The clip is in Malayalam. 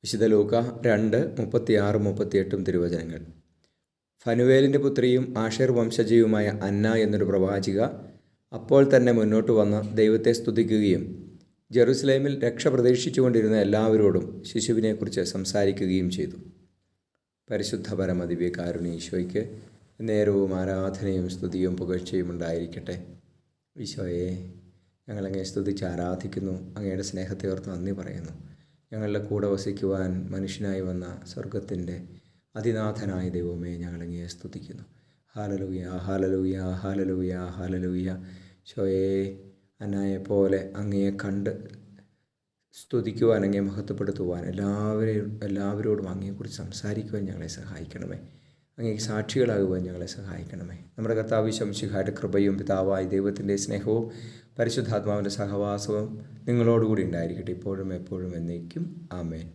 വിശുദ്ധ ലൂക്ക 2:36-38 തിരുവചനങ്ങൾ. ഫനുവേലിൻ്റെ പുത്രിയും ആഷേർ വംശജയുമായ അന്ന എന്നൊരു പ്രവാചിക അപ്പോൾ തന്നെ മുന്നോട്ട് വന്ന് ദൈവത്തെ സ്തുതിക്കുകയും ജെറുസലേമിൽ രക്ഷ പ്രതീക്ഷിച്ചുകൊണ്ടിരുന്ന എല്ലാവരോടും ശിശുവിനെക്കുറിച്ച് സംസാരിക്കുകയും ചെയ്തു. പരിശുദ്ധ പരമദിവ്യകാരുണ്യ ഈശോയ്ക്ക് നേരവും ആരാധനയും സ്തുതിയും പുകഴ്ചയും ഉണ്ടായിരിക്കട്ടെ. ഈശോയെ, ഞങ്ങളങ്ങയെ സ്തുതിച്ച് ആരാധിക്കുന്നു. അങ്ങയുടെ സ്നേഹത്തെ ഓർത്ത് നന്ദി പറയുന്നു. ഞങ്ങളുടെ കൂടെ വസിക്കുവാൻ മനുഷ്യനായി വന്ന സ്വർഗത്തിൻ്റെ അതിനാഥനായ ദൈവമേ, ഞങ്ങളങ്ങയെ സ്തുതിക്കുന്നു. Hallelujah, hallelujah, hallelujah, hallelujah. ഈശോയെ, അന്നായെപ്പോലെ അങ്ങയെ കണ്ട് സ്തുതിക്കുവാൻ, അങ്ങയെ മഹത്വപ്പെടുത്തുവാൻ, എല്ലാവരോടും അങ്ങയെക്കുറിച്ച് സംസാരിക്കുവാൻ ഞങ്ങളെ സഹായിക്കണമേ. അങ്ങേക്ക് സാക്ഷികളാകുവാൻ ഞങ്ങളെ സഹായിക്കണമേ. നമ്മുടെ കർത്താവ് ഈശോ മിശിഹായുടെ കൃപയും പിതാവായ ദൈവത്തിൻ്റെ സ്നേഹവും പരിശുദ്ധാത്മാവിൻ്റെ സഹവാസവും നിങ്ങളോടുകൂടി ഉണ്ടായിരിക്കട്ടെ, ഇപ്പോഴും എപ്പോഴും എന്നേക്കും. ആമേൻ.